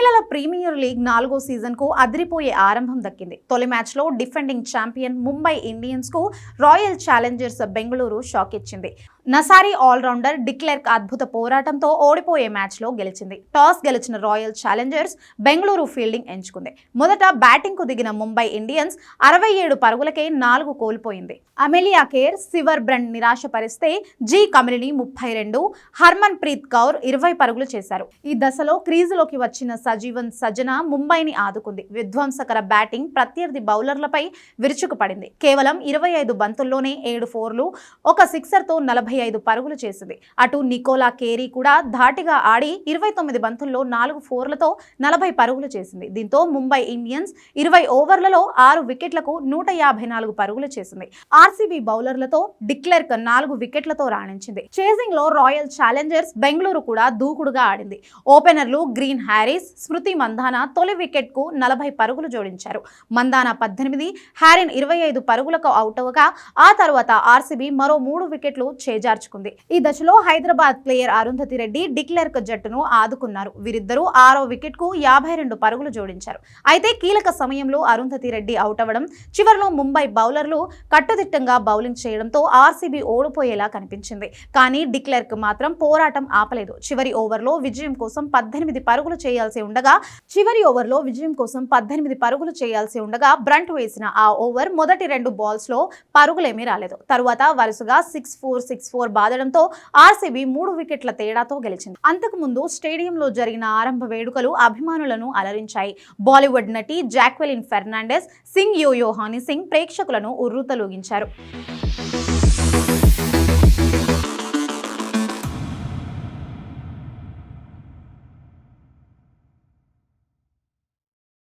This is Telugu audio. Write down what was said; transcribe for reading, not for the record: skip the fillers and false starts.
మహిళల ప్రీమియర్ లీగ్ 4వ సీజన్కు అదిరిపోయే ఆరంభం దక్కింది. తొలి మ్యాచ్లో డిఫెండింగ్ ఛాంపియన్ ముంబై ఇండియన్స్కు రాయల్ ఛాలెంజర్స్ బెంగళూరు షాక్ ఇచ్చింది. నసారి ఆల్రౌండర్ డిక్లెర్క్ అద్భుత పోరాటంతో ఓడిపోయే మ్యాచ్లో గెలిచింది. టాస్ గెలిచిన రాయల్ ఛాలెంజర్స్ బెంగళూరు ఫీల్డింగ్ ఎంచుకుంది. మొదట బ్యాటింగ్కు దిగిన ముంబై ఇండియన్స్ 67 పరుగులకే 4 కోల్పోయింది. అమెలియా కేర్, సివర్ బ్రండ్ నిరాశపరిస్తే జీ కమిలిని 32, హర్మన్ ప్రీత్ కౌర్ 20 పరుగులు చేశారు. ఈ దశలో క్రీజులోకి వచ్చిన సజీవన్ సజ్జన ముంబైని ఆదుకుంది. విధ్వంసకర బ్యాటింగ్ ప్రత్యర్థి బౌలర్లపై విరుచుకుపడింది. కేవలం 25 బంతుల్లోనే 7 ఫోర్లు, ఒక సిక్సర్తో 45 పరుగులు చేసింది. అటు నికోలా కేరీ కూడా ధాటిగా ఆడి 29 బంతుల్లో 4 ఫోర్లతో 40 పరుగులు చేసింది. దీంతో ముంబై ఇండియన్స్ 20 ఓవర్లలో 6 వికెట్లకు 154 పరుగులు చేసింది. ఆర్సీబీ బౌలర్లతో డిక్లెర్క్ 4 వికెట్లతో రాణించింది. చేజింగ్ లో రాయల్ ఛాలెంజర్స్ బెంగళూరు కూడా దూకుడుగా ఆడింది. ఓపెనర్లు గ్రీన్ హ్యారిస్, స్మృతి మంధానా తొలి వికెట్ కు 40 పరుగులు జోడించారు. మంధానా 18, హ్యారిన్ 25 పరుగులకు అవుట్ అవగా ఆ తర్వాత ఆర్సీబీ మరో 3 వికెట్లు చేజార్చుకుంది. ఈ దశలో హైదరాబాద్ ప్లేయర్ అరుంధతి రెడ్డి డిక్లెర్క్ జట్టును ఆదుకున్నారు. వీరిద్దరూ 6వ వికెట్ కు 52 పరుగులు జోడించారు. అయితే కీలక సమయంలో అరుంధతి రెడ్డి అవుట్ అవ్వడం, చివరిలో ముంబై బౌలర్లు కట్టుదిట్టంగా బౌలింగ్ చేయడంతో ఆర్సీబీ ఓడిపోయేలా కనిపించింది. కానీ డిక్లెర్క్ మాత్రం పోరాటం ఆపలేదు. చివరి ఓవర్లో విజయం కోసం 18 పరుగులు చేయాల్సి ఉండగా బ్రంట్ వేసిన ఆ ఓవర్ మొదటి 2 బాల్స్ లో పరుగులేమీ రాలేదు. తరువాత వరుసగా 6-4 బాదడంతో ఆర్సీబీ 3 వికెట్ల తేడాతో గెలిచింది. అంతకుముందు స్టేడియంలో జరిగిన ఆరంభ వేడుకలు అభిమానులను అలరించాయి. బాలీవుడ్ నటి జాక్వెలిన్ ఫెర్నాండెస్, సింగ్ యోయో హనీ సింగ్ ప్రేక్షకులను ఉర్రూతలూగించారు.